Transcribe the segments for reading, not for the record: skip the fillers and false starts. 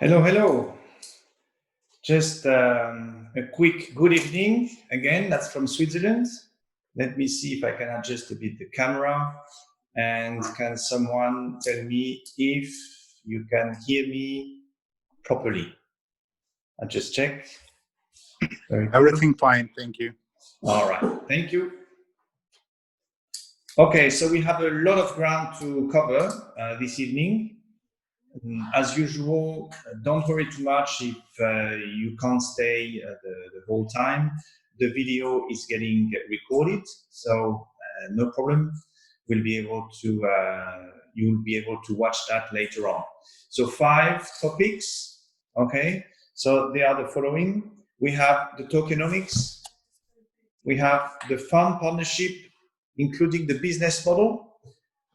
Hello, hello. Just a quick good evening again. That's from Switzerland. Let me see if I can adjust a bit the camera. And can someone tell me if you can hear me properly? I'll just check. Very good. Everything fine, thank you. All right, thank you. Okay, so we have a lot of ground to cover this evening. As usual, don't worry too much if you can't stay the whole time. The video is getting recorded, so no problem. You'll be able to watch that later on. So 5 topics, okay? So they are the following. We have the tokenomics. We have the fund partnership, including the business model,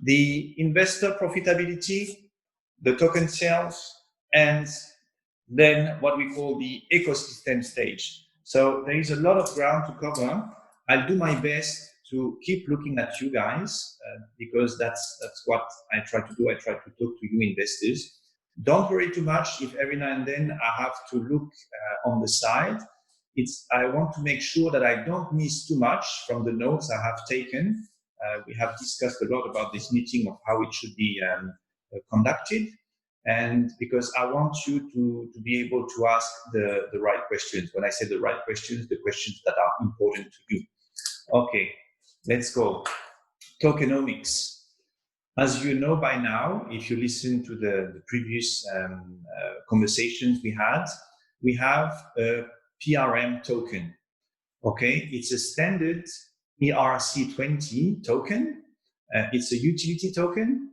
the investor profitability, the token sales, and then what we call the ecosystem stage. So there is a lot of ground to cover. I'll do my best to keep looking at you guys because that's what I try to do. I try to talk to you investors. Don't worry too much if every now and then I have to look on the side. I want to make sure that I don't miss too much from the notes I have taken. We have discussed a lot about this meeting of how it should be conducted, and because I want you to be able to ask the right questions. When I say the right questions, the questions that are important to you. Okay, let's go. Tokenomics. As you know by now, if you listen to the previous conversations we have a PRM token. Okay, it's a standard ERC20 token. It's a utility token.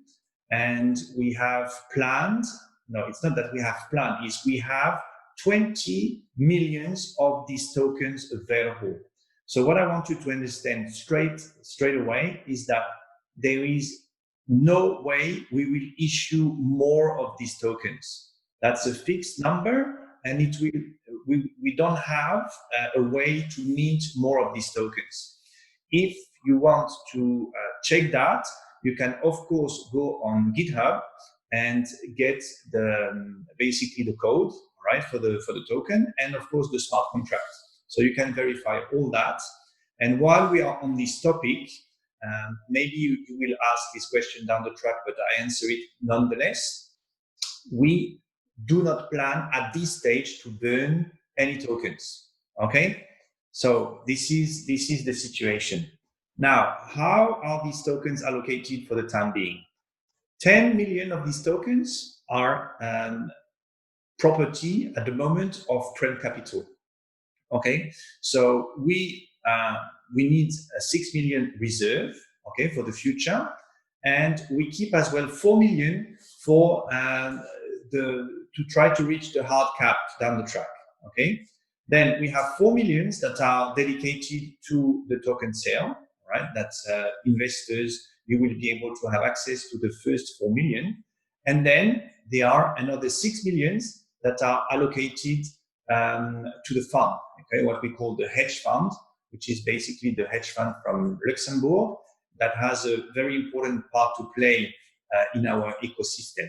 And we have planned, no, it's not that we have planned, is we have 20 millions of these tokens available. So what I want you to understand straight away is that there is no way we will issue more of these tokens. That's a fixed number, and we don't have a way to mint more of these tokens. If you want to check that, you can of course go on GitHub and get basically the code, right, for the token, and of course the smart contract. So you can verify all that. And while we are on this topic, maybe you will ask this question down the track, but I answer it nonetheless. We do not plan at this stage to burn any tokens. Okay, so this is the situation. Now, how are these tokens allocated for the time being? 10 million of these tokens are property at the moment of Trend Capital. Okay, so we need a 6 million reserve, okay, for the future, and we keep as well 4 million for to try to reach the hard cap down the track. Okay, then we have 4 millions that are dedicated to the token sale. Right, that's investors. You will be able to have access to the first 4 million, and then there are another 6 millions that are allocated to the fund. Okay, what we call the hedge fund, which is basically the hedge fund from Luxembourg that has a very important part to play in our ecosystem.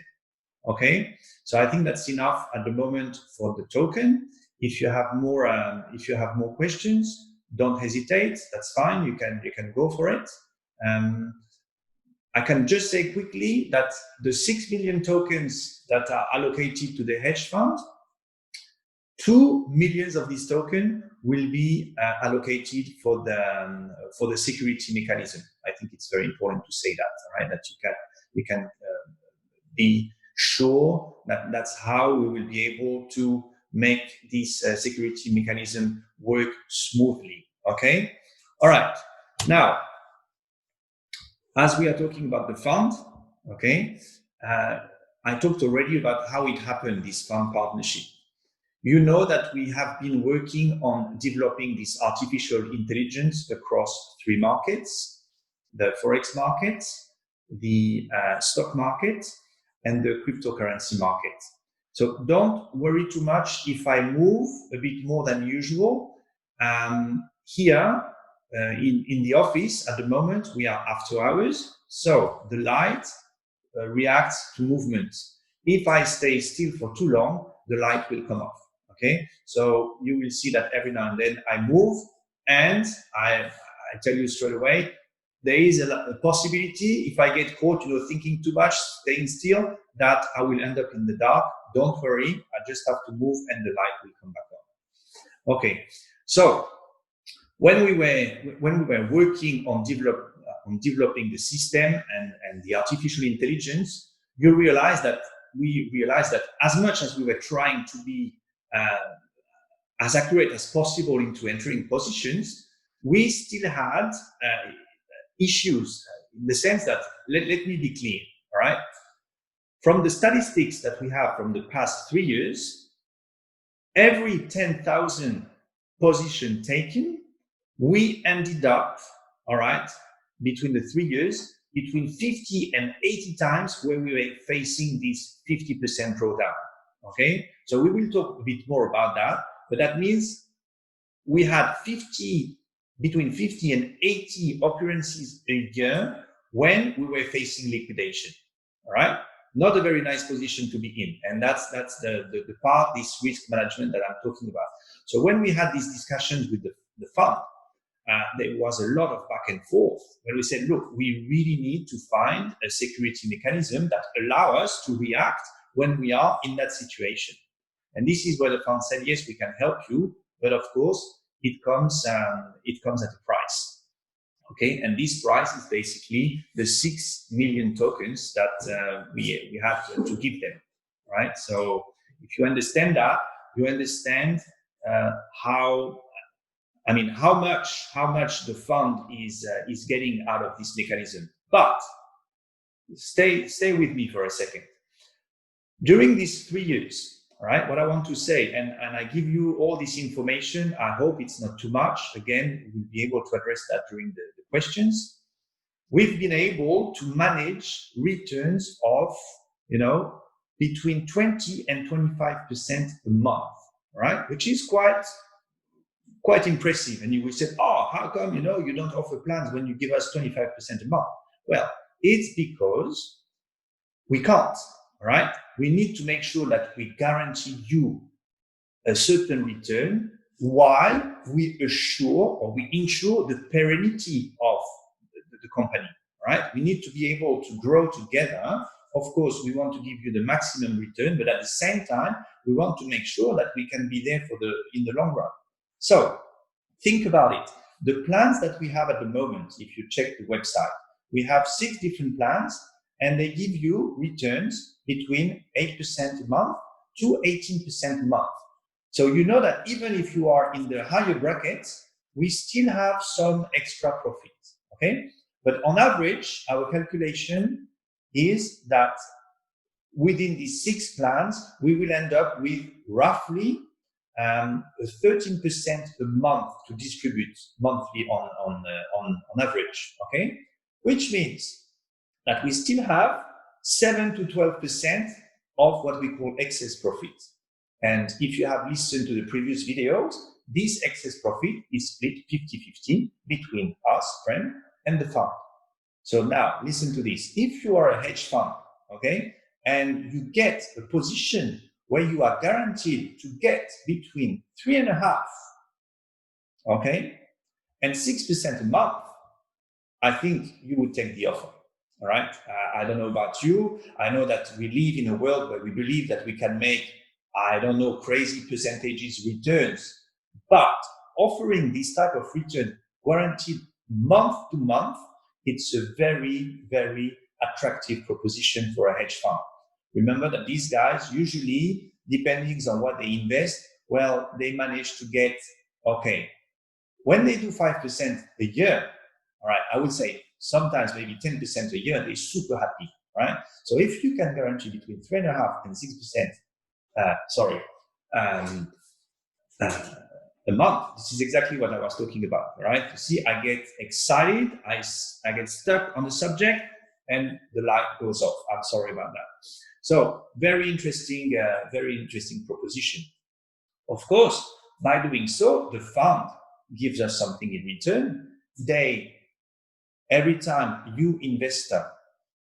Okay, so I think that's enough at the moment for the token. If you have more questions, don't hesitate. That's fine. You can go for it. I can just say quickly that the 6 million tokens that are allocated to the hedge fund, 2 million of these tokens will be allocated for the security mechanism. I think it's very important to say that, right? That you can be sure that that's how we will be able to make this security mechanism work smoothly. Okay. All right. Now, as we are talking about the fund, okay, I talked already about how it happened, this fund partnership. You know that we have been working on developing this artificial intelligence across 3 markets: the Forex market, the stock market, and the cryptocurrency market. So don't worry too much if I move a bit more than usual. Here in the office at the moment, we are after hours, so the light reacts to movement. If I stay still for too long, the light will come off. Okay, so you will see that every now and then I move, and I tell you straight away, there is a possibility if I get caught, thinking too much, staying still, that I will end up in the dark. Don't worry, I just have to move and the light will come back on. Okay, so when we were working on developing the system and the artificial intelligence, we realized that as much as we were trying to be as accurate as possible into entering positions, we still had issues in the sense that, let me be clear, all right? From the statistics that we have from the past 3 years, every 10,000 position taken, we ended up, all right, between the 3 years, between 50 and 80 times where we were facing this 50% drawdown, okay? So we will talk a bit more about that, but that means we had between 50 and 80 occurrences a year when we were facing liquidation, all right? Not a very nice position to be in. And that's the part, this risk management that I'm talking about. So when we had these discussions with the fund, there was a lot of back and forth when we said, look, we really need to find a security mechanism that allow us to react when we are in that situation. And this is where the fund said, yes, we can help you, but of course, it comes at a price. Okay, and this price is basically the 6 million tokens that we have to give them, right? So if you understand that, you understand how much the fund is getting out of this mechanism. But stay with me for a second. During these 3 years, all right, what I want to say, and I give you all this information, I hope it's not too much. Again, we'll be able to address that during the questions. We've been able to manage returns of, between 20 and 25% a month, right? Which is quite impressive. And you will say, oh, how come, you don't offer plans when you give us 25% a month? Well, it's because we can't, all right? We need to make sure that we guarantee you a certain return while we ensure the perennity of the company, right? We need to be able to grow together. Of course, we want to give you the maximum return, but at the same time, we want to make sure that we can be there in the long run. So think about it. The plans that we have at the moment, if you check the website, we have 6 different plans, and they give you returns between 8% a month to 18% a month. So you know that even if you are in the higher brackets, we still have some extra profits, okay? But on average, our calculation is that within these 6 plans, we will end up with roughly 13% a month to distribute monthly on average, okay? Which means that we still have 7 to 12% of what we call excess profit. And if you have listened to the previous videos, this excess profit is split 50-50 between us, Prem, and the fund. So now listen to this. If you are a hedge fund, okay, and you get a position where you are guaranteed to get between 3.5%, okay, and 6% a month, I think you would take the offer. All right. I don't know about you. I know that we live in a world where we believe that we can make, crazy percentages returns, but offering this type of return guaranteed month to month, it's a very, very attractive proposition for a hedge fund. Remember that these guys usually, depending on what they invest, well, they manage to get, okay, when they do 5% a year, all right, I would say sometimes maybe 10% a year, they're super happy, right? So if you can guarantee between 3.5% and 6%, a month, this is exactly what I was talking about, right? You see, I get excited, I get stuck on the subject, and the light goes off. I'm sorry about that. So very interesting proposition. Of course, by doing so, the fund gives us something in return. Every time you investor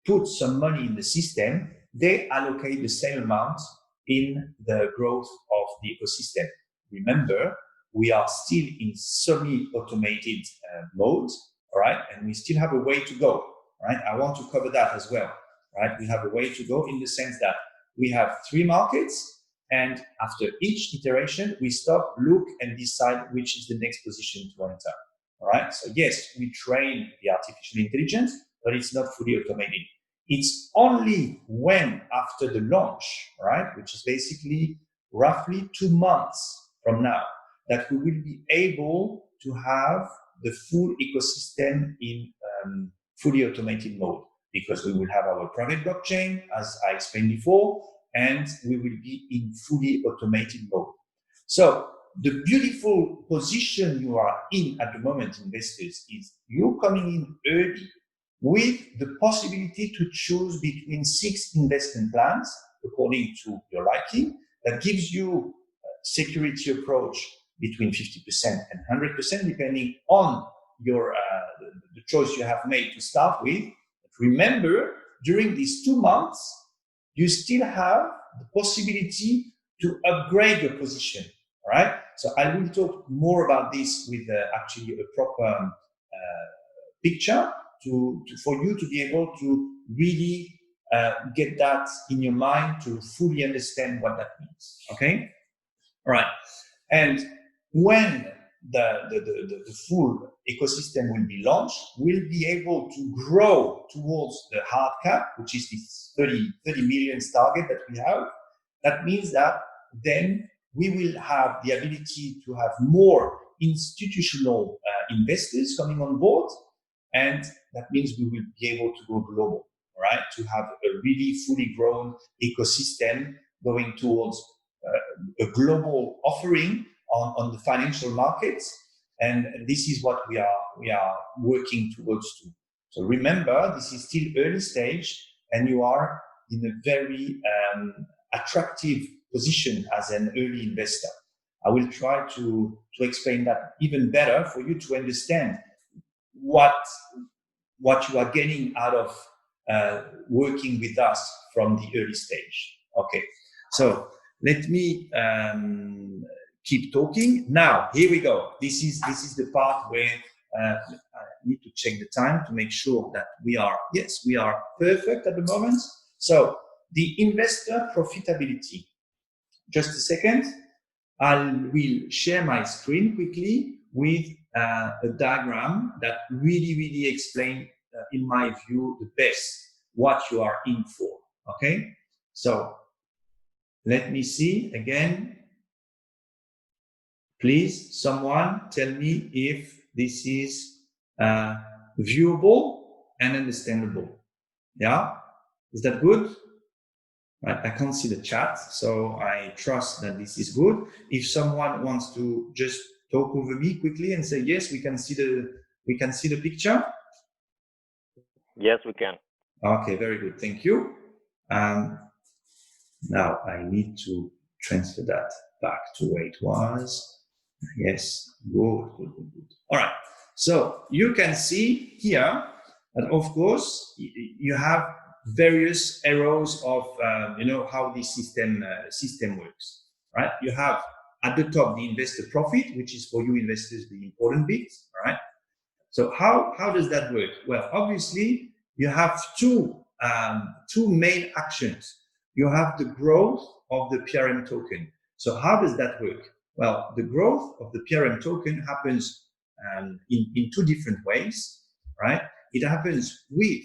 put some money in the system, they allocate the same amount in the growth of the ecosystem. Remember, we are still in semi-automated mode, all right? And we still have a way to go, right? I want to cover that as well, right? We have a way to go in the sense that we have 3 markets, and after each iteration, we stop, look, and decide which is the next position to enter, all right? So yes, we train the artificial intelligence, but it's not fully automated. It's only when after the launch, right, which is basically roughly 2 months from now, that we will be able to have the full ecosystem in fully automated mode, because we will have our private blockchain, as I explained before, and we will be in fully automated mode. So the beautiful position you are in at the moment, investors, is you coming in early with the possibility to choose between 6 investment plans according to your liking. That gives you a security approach between 50% and 100%, depending on your the choice you have made to start with. But remember, during these 2 months, you still have the possibility to upgrade your position. All right. So I will talk more about this with actually a proper picture for you to be able to really get that in your mind to fully understand what that means. Okay. All right. And when the full ecosystem will be launched, we'll be able to grow towards the hard cap, which is this 30 million target that we have. That means that then we will have the ability to have more institutional investors coming on board, and that means we will be able to go global, right? To have a really fully grown ecosystem going towards a global offering on the financial markets, and this is what we are working towards to. So remember, this is still early stage, and you are in a very attractive position as an early investor. I will try to explain that even better for you to understand what you are getting out of working with us from the early stage. Okay, so let me keep talking. Now, here we go. This is the part where I need to check the time to make sure that we are perfect at the moment. So the investor profitability. Just a second. I will share my screen quickly with a diagram that really explains, in my view, the best what you are in for. Okay, so let me see again. Please, someone tell me if this is viewable and understandable. Yeah, is that good? Right, I can't see the chat, so I trust that this is good. If someone wants to just talk over me quickly and say yes, we can see the picture. Yes, we can. Okay, very good. Thank you. Now I need to transfer that back to where it was. Yes, good. All right. So you can see here that, of course, you have various arrows of how this system works, right? You have at the top the investor profit, which is for you investors the important bit, all right? So how does that work? Well, obviously you have two main actions. You have the growth of the PRM token. So how does that work? Well, the growth of the PRM token happens in 2 different ways, right? It happens with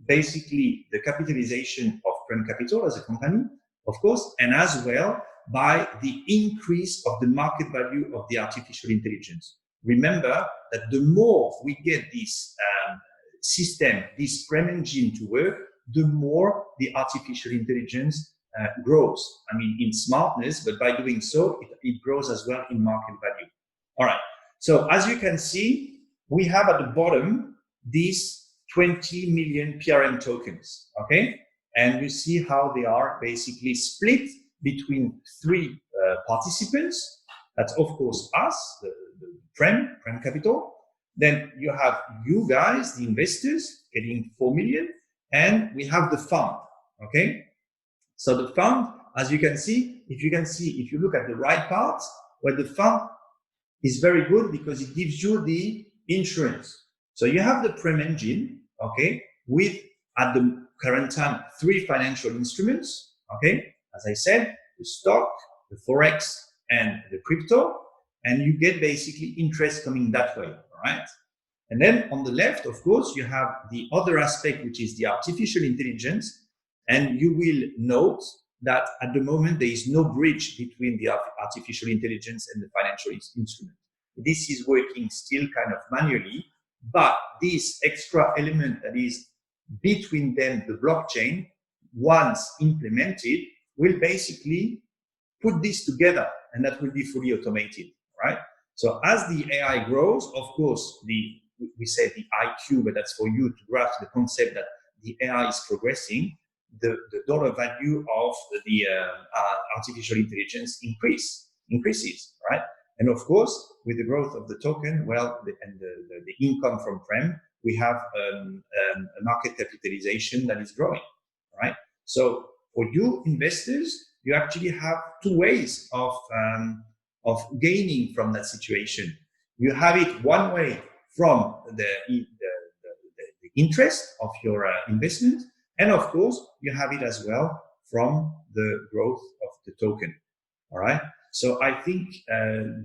basically the capitalization of Prem Capital as a company, of course, and as well by the increase of the market value of the artificial intelligence. Remember that the more we get this system, this Prem engine to work, the more the artificial intelligence grows. I mean, in smartness, but by doing so, it grows as well in market value. All right. So as you can see, we have at the bottom these 20 million PRM tokens. Okay. And you see how they are basically split between 3 participants. That's of course us, the Prem Capital. Then you have you guys, the investors, getting 4 million, and we have the fund. Okay. So the fund as you can see, if you look at the right part, where the fund is very good because it gives you the insurance. So you have the Prem engine, okay, with at the current time 3 financial instruments, okay, as I said, the stock, the forex, and the crypto, and you get basically interest coming that way, all right? And then on the left, of course, you have the other aspect, which is the artificial intelligence, and you will note that at the moment there is no bridge between the artificial intelligence and the financial instrument. This is working still kind of manually, but this extra element that is between them, the blockchain, once implemented, will basically put this together, and that will be fully automated, right? So as the AI grows, of course, we say the IQ, but that's for you to grasp the concept that the AI is progressing, the dollar value of the artificial intelligence increases, right? And of course, with the growth of the token, well, the income from Prem, we have a market capitalization that is growing, right? So for you investors, you actually have 2 ways of gaining from that situation. You have it one way from the interest of your investment, and of course, you have it as well from the growth of the token. All right. So I think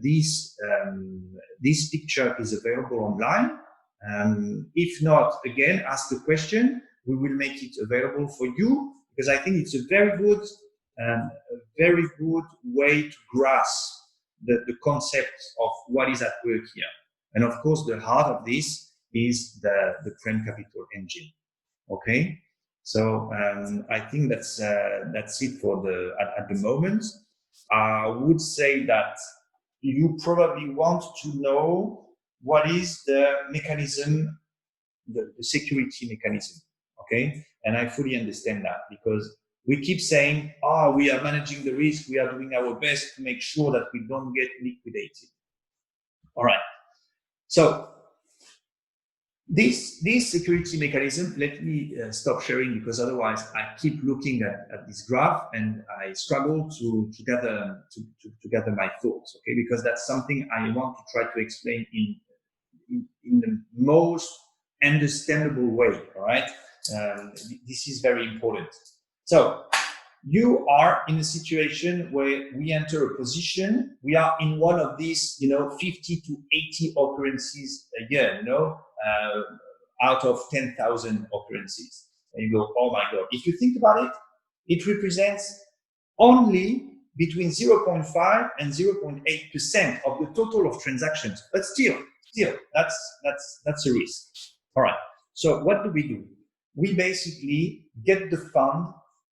this picture is available online. If not, again, ask the question. We will make it available for you because I think it's a very good way to grasp the concept of what is at work here. And of course, the heart of this is the Prem Capital engine. Okay. So I think that's it for at the moment. I would say that you probably want to know what is the mechanism, the security mechanism, okay? And I fully understand that because we keep saying, we are managing the risk, we are doing our best to make sure that we don't get liquidated. All right. So this security mechanism, let me stop sharing because otherwise I keep looking at this graph and I struggle to gather my thoughts, okay? Because that's something I want to try to explain in the most understandable way, all right? This is very important. So you are in a situation where we enter a position, we are in one of these, 50 to 80 occurrences a year, out of 10,000 occurrences. And you go, oh my God. If you think about it, it represents only between 0.5 and 0.8% of the total of transactions. But still, that's a risk. All right. So what do? We basically get the fund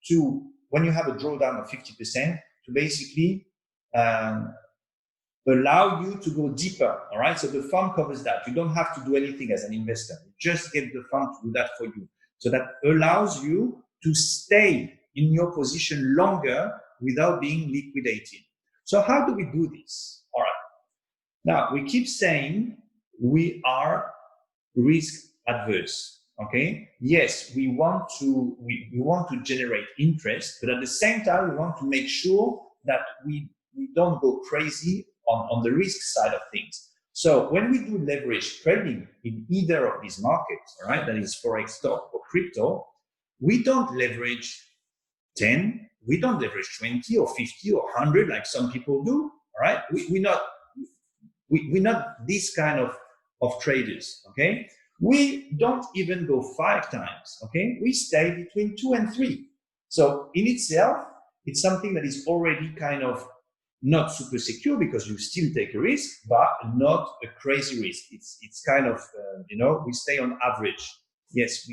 to, when you have a drawdown of 50%, to basically allow you to go deeper, all right? So the fund covers that. You don't have to do anything as an investor. You just get the fund to do that for you. So that allows you to stay in your position longer without being liquidated. So how do we do this? All right. Now, we keep saying we are risk adverse. Okay. Yes, we want to generate interest, but at the same time, we want to make sure that we don't go crazy on the risk side of things. So when we do leverage trading in either of these markets, all right, that is forex, stock, or crypto, we don't leverage 10, we don't leverage 20 or 50 or 100 like some people do. All right, we're not this kind of traders. Okay. We don't even go 5 times, okay? We stay between 2 and 3. So in itself, it's something that is already kind of not super secure because you still take a risk, but not a crazy risk. It's kind of, we stay on average. Yes,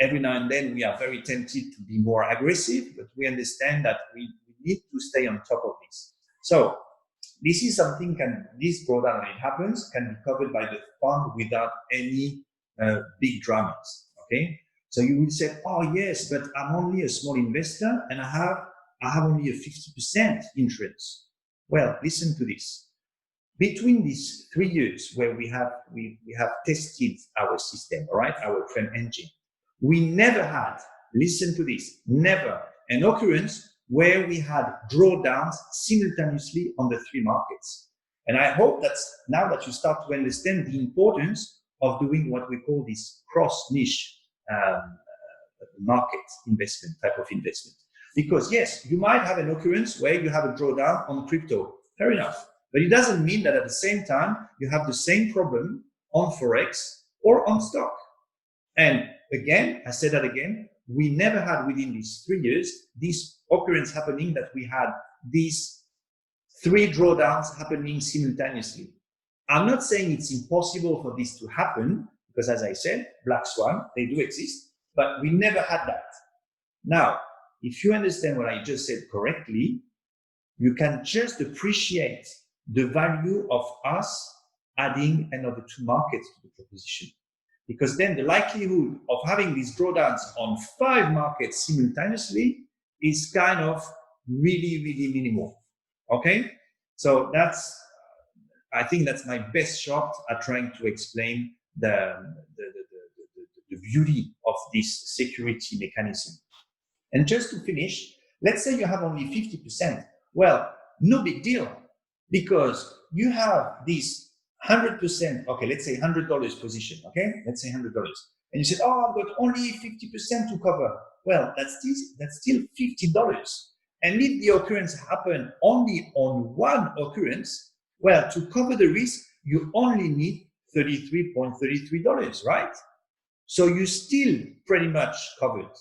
every now and then we are very tempted to be more aggressive, but we understand that we need to stay on top of this. So this is something this drawdown, when it happens, can be covered by the fund without any big dramas, okay? So you will say, oh yes, but I'm only a small investor and I have only a 50% insurance. Well, listen to this. Between these 3 years where we have tested our system, all right, our Prem engine, we never had, listen to this, never an occurrence where we had drawdowns simultaneously on the three markets. And I hope that now that you start to understand the importance of doing what we call this cross-niche market investment, type of investment. Because yes, you might have an occurrence where you have a drawdown on crypto, fair enough. But it doesn't mean that at the same time, you have the same problem on Forex or on stock. And again, I say that again, we never had within these 3 years, this occurrence happening that we had these 3 drawdowns happening simultaneously. I'm not saying it's impossible for this to happen, because as I said, black swan, they do exist, but we never had that. Now, if you understand what I just said correctly, you can just appreciate the value of us adding another 2 markets to the proposition. Because then the likelihood of having these drawdowns on 5 markets simultaneously is kind of really, really minimal. Okay? So I think that's my best shot at trying to explain the beauty of this security mechanism. And just to finish, let's say you have only 50%. Well, no big deal, because you have this 100%, okay, let's say $100 position, okay? Let's say $100. And you said, oh, I've got only 50% to cover. Well, that's still $50. And if the occurrence happened only on one occurrence, well, to cover the risk, you only need $33.33, right? So you still pretty much covered.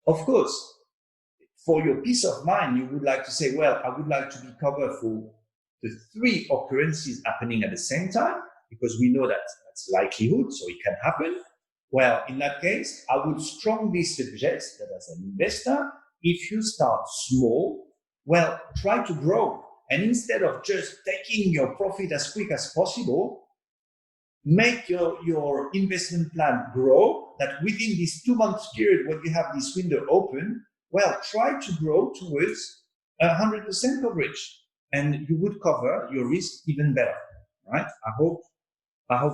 Of course, for your peace of mind, you would like to say, well, I would like to be covered for the 3 occurrences happening at the same time, because we know that that's likelihood, so it can happen. Well, in that case, I would strongly suggest that as an investor, if you start small, well, try to grow. And instead of just taking your profit as quick as possible, make your investment plan grow, that within this 2 months period when you have this window open, well, try to grow towards 100% coverage, and you would cover your risk even better, right? I hope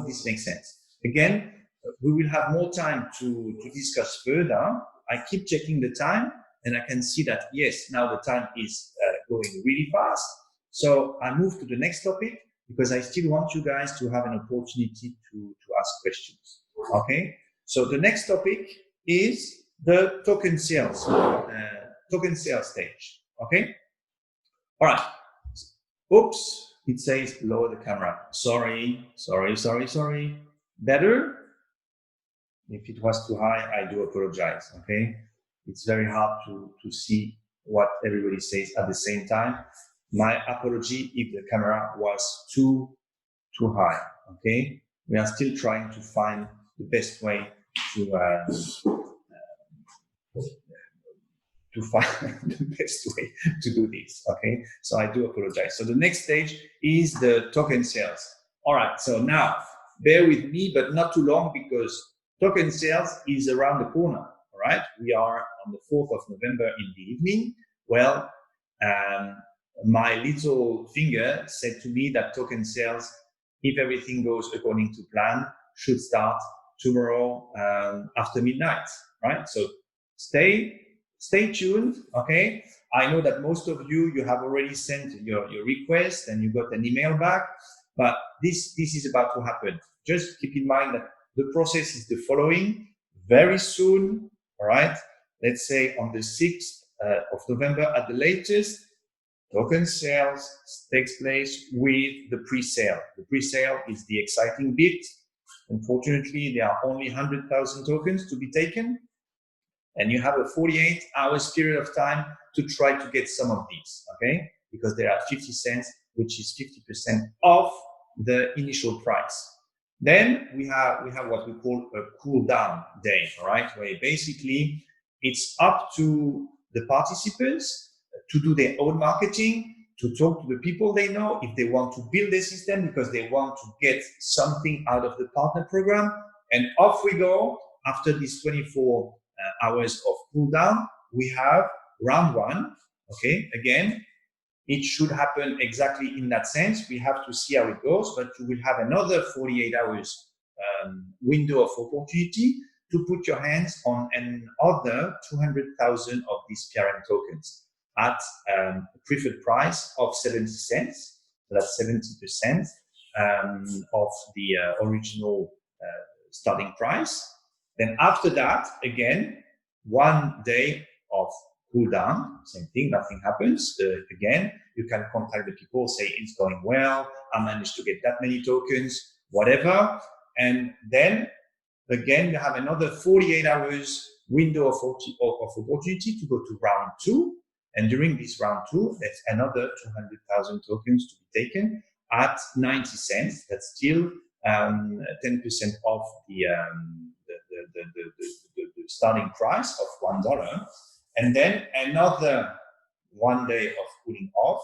this makes sense. Again, we will have more time to discuss further. I keep checking the time, and I can see that, yes, now the time is going really fast. So I move to the next topic, because I still want you guys to have an opportunity to ask questions, okay? So the next topic is the token sales stage, okay? All right. Oops, it says lower the camera. Sorry. Better? If it was too high, I do apologize, okay? It's very hard to see what everybody says at the same time. My apology if the camera was too high, okay? We are still trying to find the best way to find the best way to do this, okay? So I do apologize. So the next stage is the token sales. All right, so now bear with me, but not too long, because token sales is around the corner, all right? We are on the 4th of November in the evening. Well, my little finger said to me that token sales, if everything goes according to plan, should start tomorrow after midnight, right? So stay tuned, okay? I know that most of you have already sent your request and you got an email back, but this is about to happen. Just keep in mind that the process is the following. Very soon, all right? Let's say on the 6th of November at the latest, token sales takes place with the pre-sale. The pre-sale is the exciting bit. Unfortunately, there are only 100,000 tokens to be taken, and you have a 48 hours period of time to try to get some of these, okay? Because they are 50 cents, which is 50% off the initial price. Then we have what we call a cool down day, all right? Where basically it's up to the participants to do their own marketing, to talk to the people they know, if they want to build a system because they want to get something out of the partner program. And off we go. After these 24 hours of cool down, we have round 1. Okay, again, it should happen exactly in that sense. We have to see how it goes, but you will have another 48 hours window of opportunity to put your hands on another 200,000 of these PRM tokens. at a preferred price of 70 cents. So that's 70% of the original starting price. Then after that, again, 1 day of cool down, same thing, nothing happens. Again, you can contact the people, say it's going well, I managed to get that many tokens, whatever. And then again, you have another 48 hours window of opportunity to go to round 2. And during this round 2, there's another 200,000 tokens to be taken at 90 cents. That's still 10% off the starting price of $1. And then another 1 day of cooling off.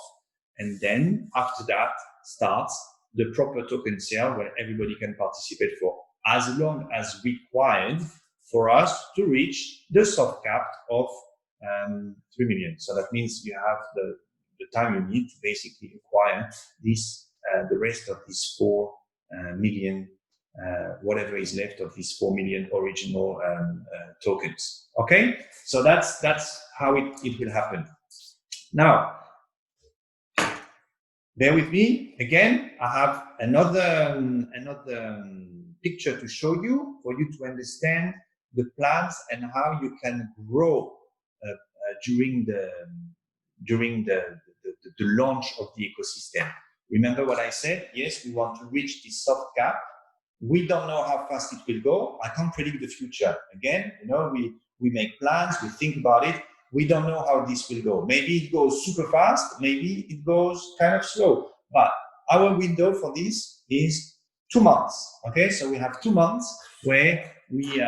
And then after that starts the proper token sale where everybody can participate for as long as required for us to reach the soft cap of 3 million. So that means you have the time you need to basically acquire this, the rest of these 4 million, whatever is left of these 4 million original tokens. Okay, so that's how it will happen. Now, bear with me again. I have another picture to show you for you to understand the plans and how you can grow during the launch of the ecosystem. Remember what I said? Yes, we want to reach this soft cap. We don't know how fast it will go. I can't predict the future. Again, you know, we make plans, we think about it. We don't know how this will go. Maybe it goes super fast, maybe it goes kind of slow. But our window for this is 2 months. Okay, so we have 2 months where we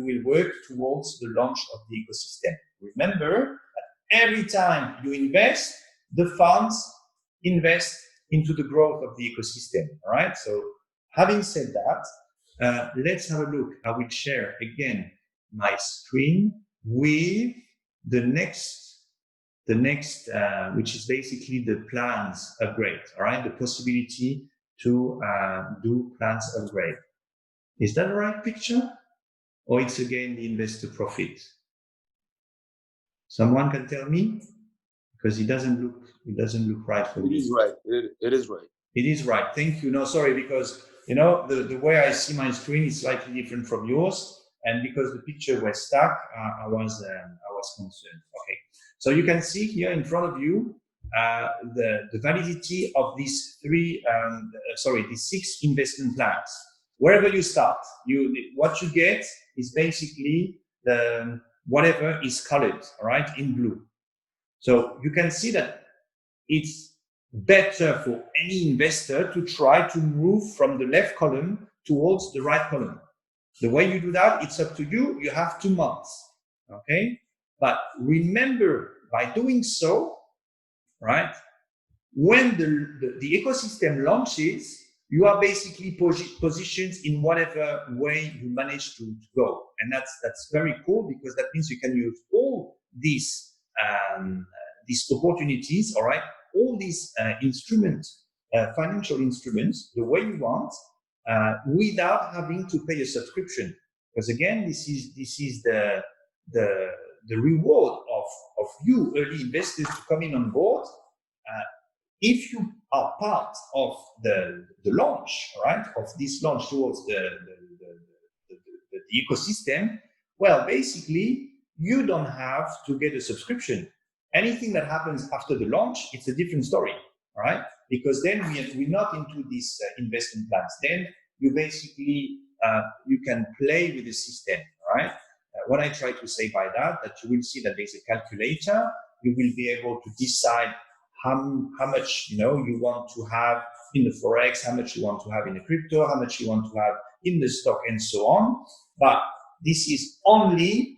will work towards the launch of the ecosystem. Remember that every time you invest, the funds invest into the growth of the ecosystem. All right. So having said that, let's have a look. I will share again my screen with the next, which is basically the plans upgrade. All right, the possibility to do plans upgrade. Is that the right picture, or it's again the investor profit? Someone can tell me, because it doesn't look right for me. It is right. It is right. It is right. Thank you. No, sorry, because you know the way I see my screen is slightly different from yours, and because the picture was stuck, I was concerned. Okay, so you can see here in front of you the validity of these these 6 investment plans. Wherever you start, what you get is basically the whatever is colored, all right, in blue. So you can see that it's better for any investor to try to move from the left column towards the right column. The way you do that, it's up to you. You have 2 months, okay? But remember, by doing so, right, when the ecosystem launches, you are basically positioned in whatever way you manage to go. And that's very cool, because that means you can use all these opportunities, all right, all these financial instruments, the way you want, without having to pay a subscription. Because again, this is the reward of you early investors to come in on board. If you are part of the launch, right, of this launch towards the ecosystem, well, basically, you don't have to get a subscription. Anything that happens after the launch, it's a different story, all right? Because then we're not into these investment plans. Then you basically, you can play with the system, all right? What I try to say by that you will see that there's a calculator. You will be able to decide how much you want to have in the Forex, how much you want to have in the crypto, how much you want to have in the stock, and so on. But this is only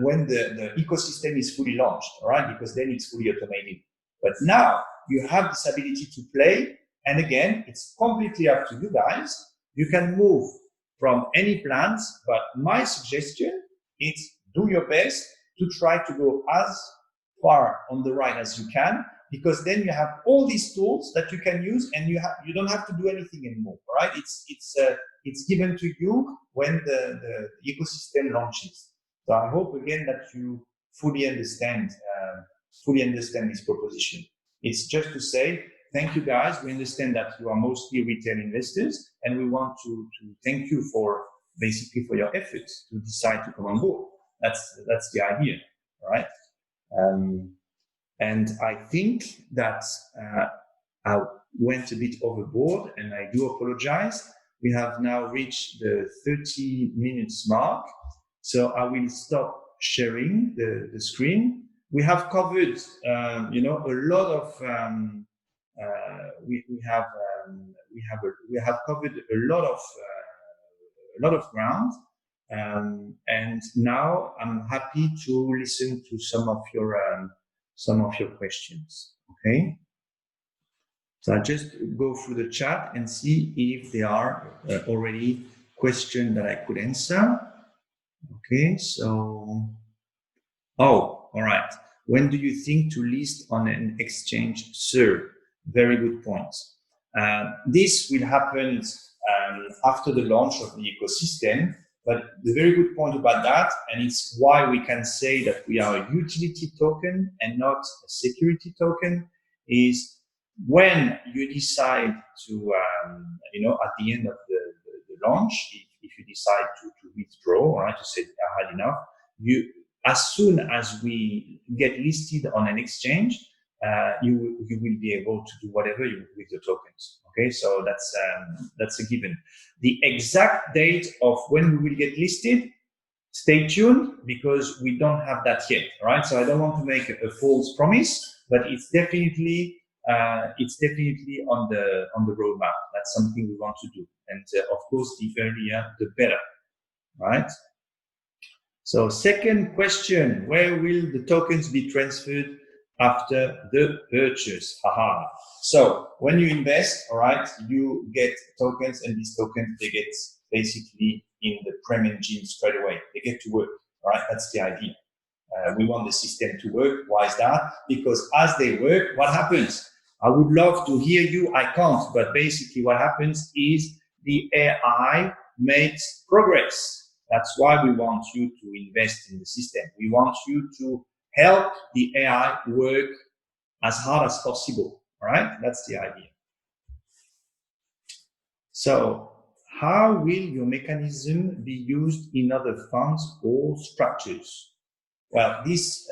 when the ecosystem is fully launched, all right? Because then it's fully automated. But now you have this ability to play, and again, it's completely up to you guys. You can move from any plans, but my suggestion is do your best to try to go as far on the right as you can, because then you have all these tools that you can use, and you don't have to do anything anymore, all right? It's given to you when the ecosystem launches. So I hope again that you fully understand fully understand this proposition. It's just to say, thank you guys. We understand that you are mostly retail investors, and we want to thank you for basically for your efforts to decide to come on board. That's the idea, right? And I think that I went a bit overboard, and I do apologize. We have now reached the 30 minutes mark, so I will stop sharing the screen. We have covered, a lot of. We have covered a lot of ground, and now I'm happy to listen to some of your questions. Okay. So I just go through the chat and see if there are already questions that I could answer. Okay, so, all right. When do you think to list on an exchange, sir? Very good point. This will happen after the launch of the ecosystem, but the very good point about that, and it's why we can say that we are a utility token and not a security token, is when you decide to, at the end of the launch, if you decide to withdraw, right, to say I had enough, as soon as we get listed on an exchange, you will be able to do whatever you with the tokens. Okay, so that's a given. The exact date of when we will get listed, stay tuned, because we don't have that yet. Right, so I don't want to make a false promise, but it's definitely on the roadmap. That's something we want to do, and of course, the earlier the better. Right. So second question, where will the tokens be transferred after the purchase? Haha. So when you invest, all right, you get tokens, and these tokens, they get basically in the Prem engine straight away. They get to work, all right? That's the idea. We want the system to work. Why is that? Because as they work, what happens? I would love to hear you. I can't, but basically what happens is the AI makes progress. That's why we want you to invest in the system. We want you to help the AI work as hard as possible. All right, that's the idea. So, how will your mechanism be used in other funds or structures? Well, this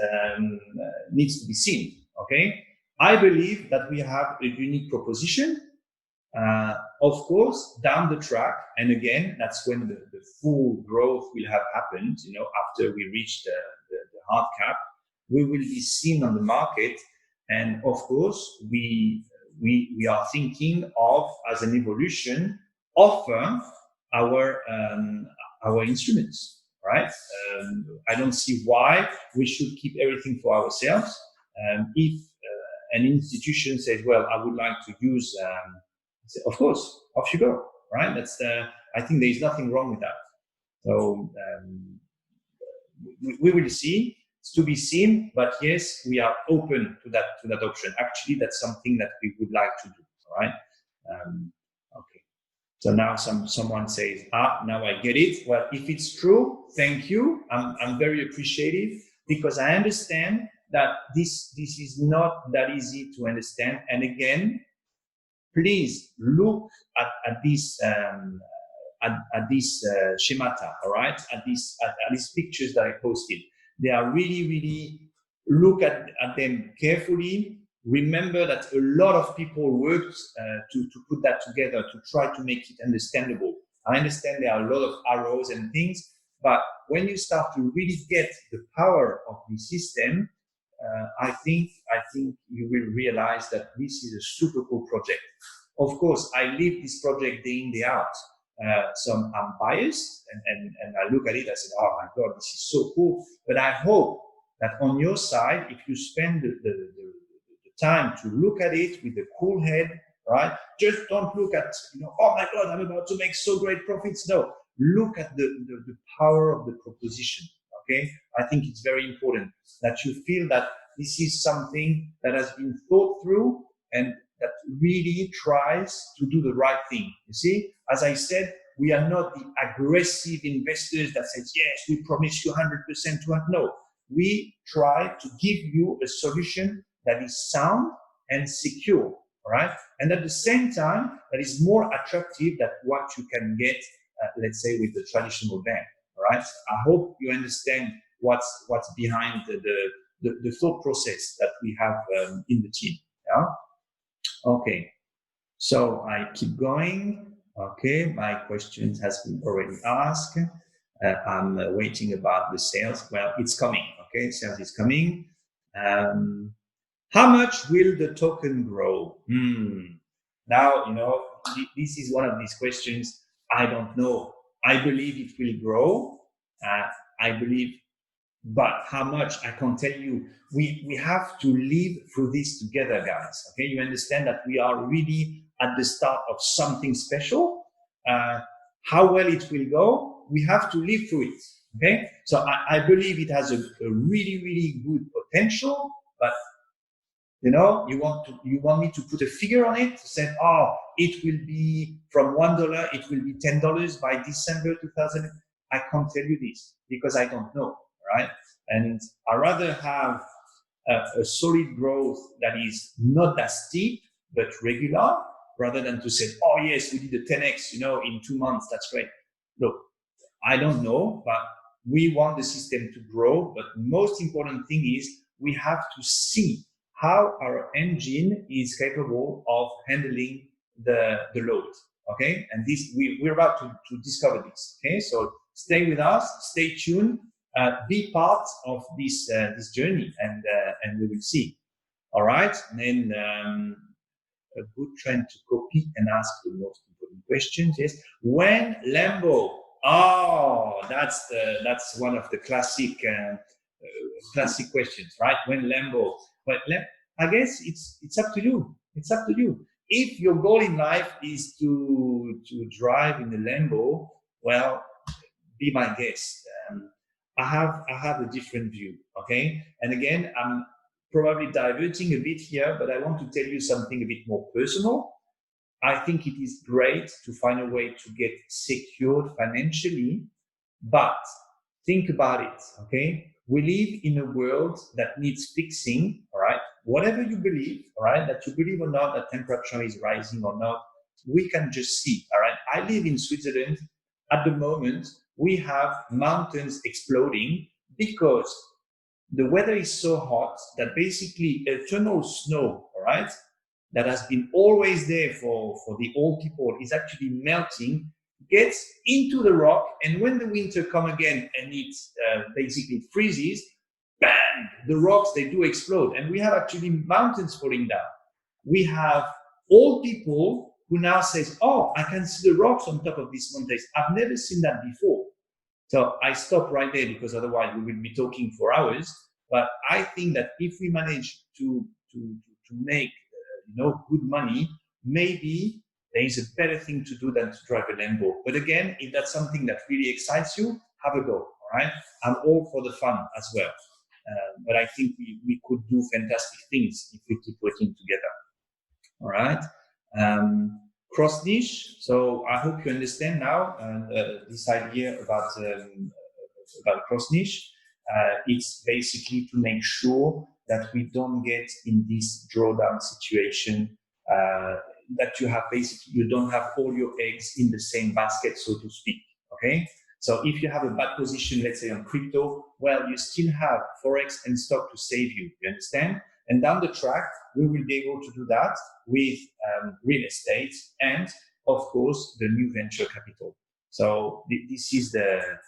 needs to be seen. Okay, I believe that we have a unique proposition. Of course, down the track, and again, that's when the full growth will have happened. After we reach the hard cap, we will be seen on the market, and of course, we are thinking of, as an evolution, offer our instruments. Right? I don't see why we should keep everything for ourselves. If an institution says, "Well, I would like to use," of course, off you go, right? I think there is nothing wrong with that. So we will see. It's to be seen, but yes, we are open to that option. Actually, that's something that we would like to do. All right. Okay. So now someone says, now I get it. Well, if it's true, thank you. I'm very appreciative, because I understand that this is not that easy to understand. And again, please look at this schemata, all right? At these pictures that I posted. They are really look at them carefully. Remember that a lot of people worked to put that together, to try to make it understandable. I understand there are a lot of arrows and things, but when you start to really get the power of the system, I think you will realize that this is a super cool project. Of course, I live this project day in, day out. So I'm biased, and I look at it, I said, oh my God, this is so cool. But I hope that on your side, if you spend the time to look at it with a cool head, right? Just don't look at, oh my God, I'm about to make so great profits. No, look at the power of the proposition. Okay, I think it's very important that you feel that this is something that has been thought through and that really tries to do the right thing. You see, as I said, we are not the aggressive investors that says, yes, we promise you 100% to no. we try to give you a solution that is sound and secure, all right? And at the same time, that is more attractive than what you can get, let's say, with the traditional bank, all right? I hope you understand what's behind the thought process that we have in the team, yeah? Okay, so I keep going. Okay, my questions has been already asked. I'm waiting about the sales. Well, it's coming. Okay, sales is coming. How much will the token grow? Now, this is one of these questions. I don't know. I believe it will grow. I believe, but how much, I can't tell you. We have to live through this together, guys. Okay, you understand that we are really at the start of something special. How well it will go, we have to live through it. Okay, so I believe it has a really, really good potential, but you want me to put a figure on it, to say, oh, it will be from $1, it will be $10 by December 2000. I can't tell you this because I don't know, right? And I rather have a solid growth that is not that steep but regular, rather than to say, oh yes, we did a 10x, in 2 months. That's great. Look, I don't know, but we want the system to grow. But most important thing is we have to see how our engine is capable of handling the load. Okay, and this we're about to discover this. Okay, so stay with us, stay tuned, be part of this journey, and we will see. All right, and then a good trend to copy and ask the most important questions. Yes, when Lambo? Oh, that's one of the classic questions, right? When Lambo? But I guess it's up to you. It's up to you. If your goal in life is to drive in a Lambo, well, be my guest. I have a different view. Okay, and again, I'm probably diverting a bit here, but I want to tell you something a bit more personal. I think it is great to find a way to get secured financially, but think about it, okay? We live in a world that needs fixing, all right? Whatever you believe, all right, that you believe or not that temperature is rising or not, we can just see, all right? I live in Switzerland. At the moment, we have mountains exploding because the weather is so hot that basically eternal snow, all right, that has been always there for the old people is actually melting, gets into the rock, and when the winter come again and it basically freezes, bang, the rocks, they do explode. And we have actually mountains falling down. We have old people who now says, oh, I can see the rocks on top of these mountains. I've never seen that before. So I stop right there because otherwise we will be talking for hours. But I think that if we manage to make good money, maybe there is a better thing to do than to drive a Lambo. But again, if that's something that really excites you, have a go. All right, I'm all for the fun as well. But I think we could do fantastic things if we keep working together. All right. Cross niche. So I hope you understand now this idea about cross niche. It's basically to make sure that we don't get in this drawdown situation, that you don't have all your eggs in the same basket, so to speak. Okay. So if you have a bad position, let's say on crypto, well, you still have Forex and stock to save you. You understand? And down the track, we will be able to do that with real estate and, of course, the new venture capital. So this is the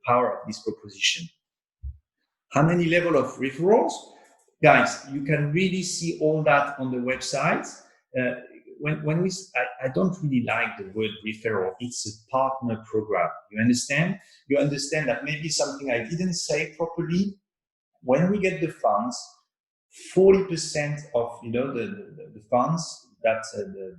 power of this proposition. How many level of referrals? Guys, you can really see all that on the website. I don't really like the word referral. It's a partner program. You understand? You understand that maybe something I didn't say properly. When we get the funds, 40% of the funds that the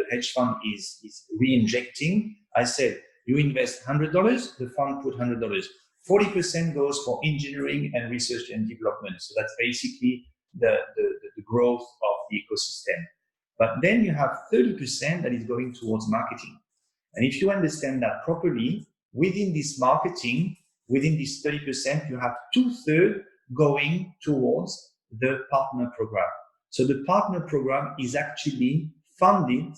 hedge fund is re-injecting. I said you invest $100, the fund put $100. 40% goes for engineering and research and development. So that's basically the growth of the ecosystem. But then you have 30% that is going towards marketing. And if you understand that properly, within this marketing, within this 30%, you have 2/3 going towards the partner program. So the partner program is actually funded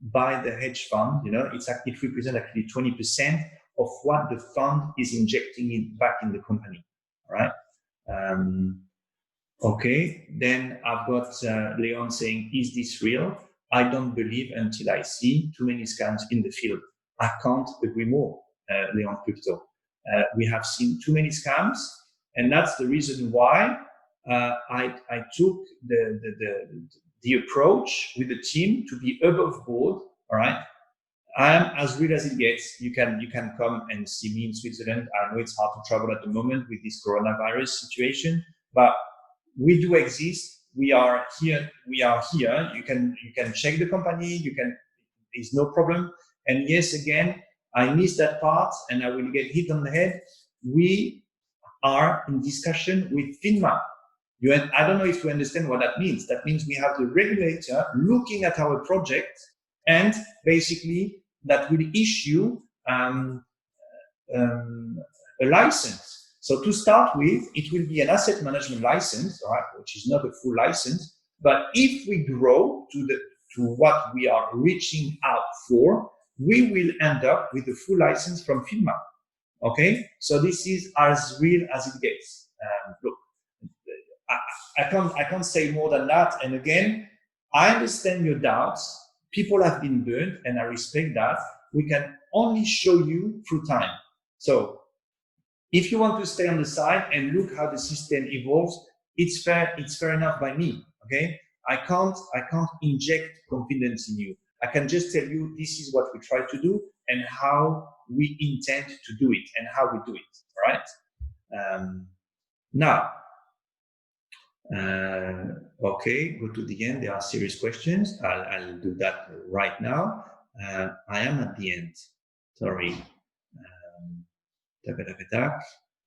by the hedge fund. You know, it represents actually 20% of what the fund is injecting it back in the company. All right. Okay, then I've got Leon saying, is this real? I don't believe until I see too many scams in the field. I can't agree more, Leon Crypto. We have seen too many scams, and that's the reason why I took the approach with the team to be above board. All right, I am as real as it gets. You can come and see me in Switzerland. I know it's hard to travel at the moment with this coronavirus situation, but we do exist. We are here. You can check the company. There's no problem. And yes, again, I missed that part, and I will get hit on the head. We are in discussion with FINMA. I don't know if you understand what that means. That means we have the regulator looking at our project, and basically that will issue a license. So to start with, it will be an asset management license, right, which is not a full license. But if we grow to what we are reaching out for, we will end up with a full license from FINMA. Okay, so this is as real as it gets. Look, I can't say more than that. And again, I understand your doubts. People have been burned, and I respect that. We can only show you through time. So if you want to stay on the side and look how the system evolves, it's fair enough by me. Okay, I can't inject confidence in you. I can just tell you this is what we try to do and how we intend to do it and how we do it. All right. Now, okay, go to the end. There are serious questions. I'll do that right now. I am at the end. Sorry.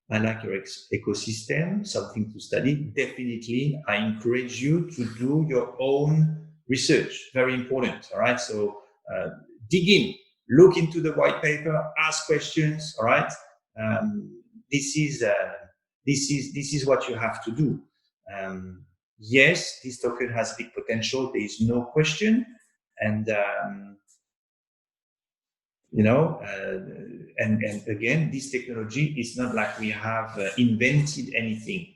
I like your ecosystem, something to study. Definitely, I encourage you to do your own research. Very important. All right. So dig in, look into the white paper, ask questions. All right. This is what you have to do. Yes, this token has big potential. There is no question, and and again, this technology is not like we have invented anything.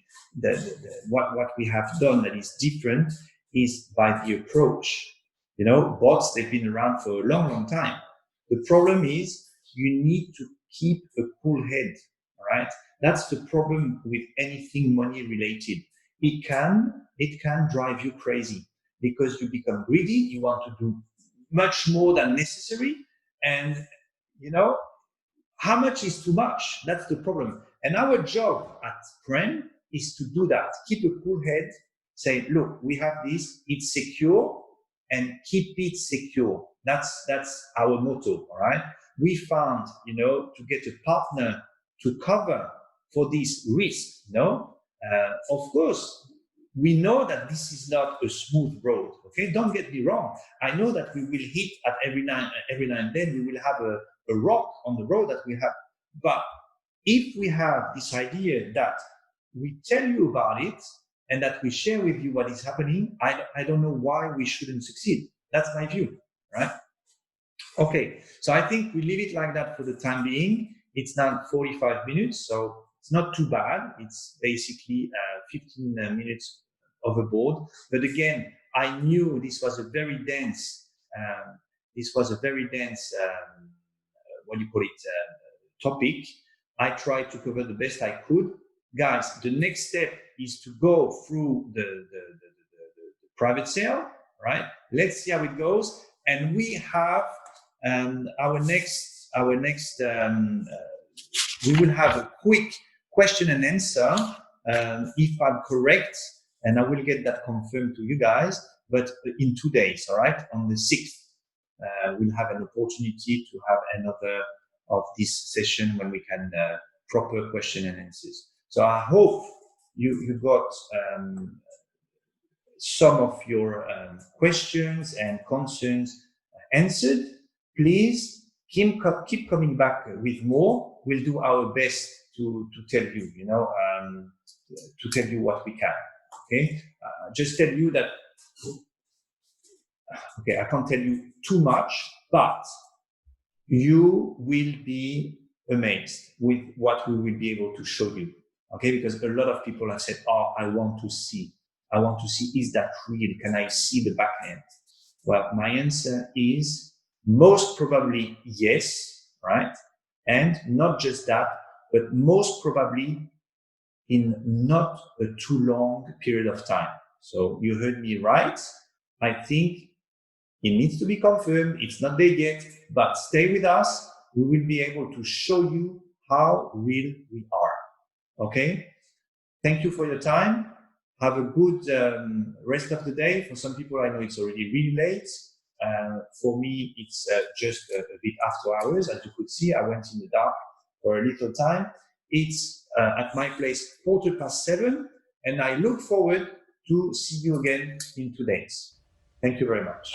What we have done that is different is by the approach. Bots, they've been around for a long time. The problem is you need to keep a cool head. All right, that's the problem with anything money related. It can drive you crazy because you become greedy. You want to do much more than necessary. And how much is too much? That's the problem. And our job at Pren is to do that. Keep a cool head. Say, look, we have this. It's secure, and keep it secure. That's our motto. All right. We found, to get a partner to cover for this risk. Of course, we know that this is not a smooth road. Okay, don't get me wrong. I know that we will hit at every now and then we will have a rock on the road that we have. But if we have this idea that we tell you about it and that we share with you what is happening, I don't know why we shouldn't succeed. That's my view, right? Okay, so I think we leave it like that for the time being. It's now 45 minutes, so it's not too bad. It's basically 15 minutes overboard. But again, I knew this was a very dense, topic. I tried to cover the best I could. Guys, the next step is to go through the private sale, right? Let's see how it goes. And we have our next, we will have a quick question and answer, if I'm correct, and I will get that confirmed to you guys, but in 2 days, all right? On the 6th, we'll have an opportunity to have another of this session when we can proper question and answers. So I hope you got some of your questions and concerns answered. Please keep coming back with more. We'll do our best to tell you, to tell you what we can. Okay, just tell you that. Okay, I can't tell you too much, but you will be amazed with what we will be able to show you. Okay, because a lot of people have said, "Oh, I want to see. Is that real? Can I see the back end?" Well, my answer is most probably yes, right? And not just that, but most probably in not a too long period of time. So you heard me right. I think it needs to be confirmed. It's not there yet, but stay with us. We will be able to show you how real we are. Okay? Thank you for your time. Have a good rest of the day. For some people, I know it's already really late. For me, it's just a bit after hours. As you could see, I went in the dark for a little time. It's at my place 7:15, and I look forward to see you again in 2 days. Thank you very much.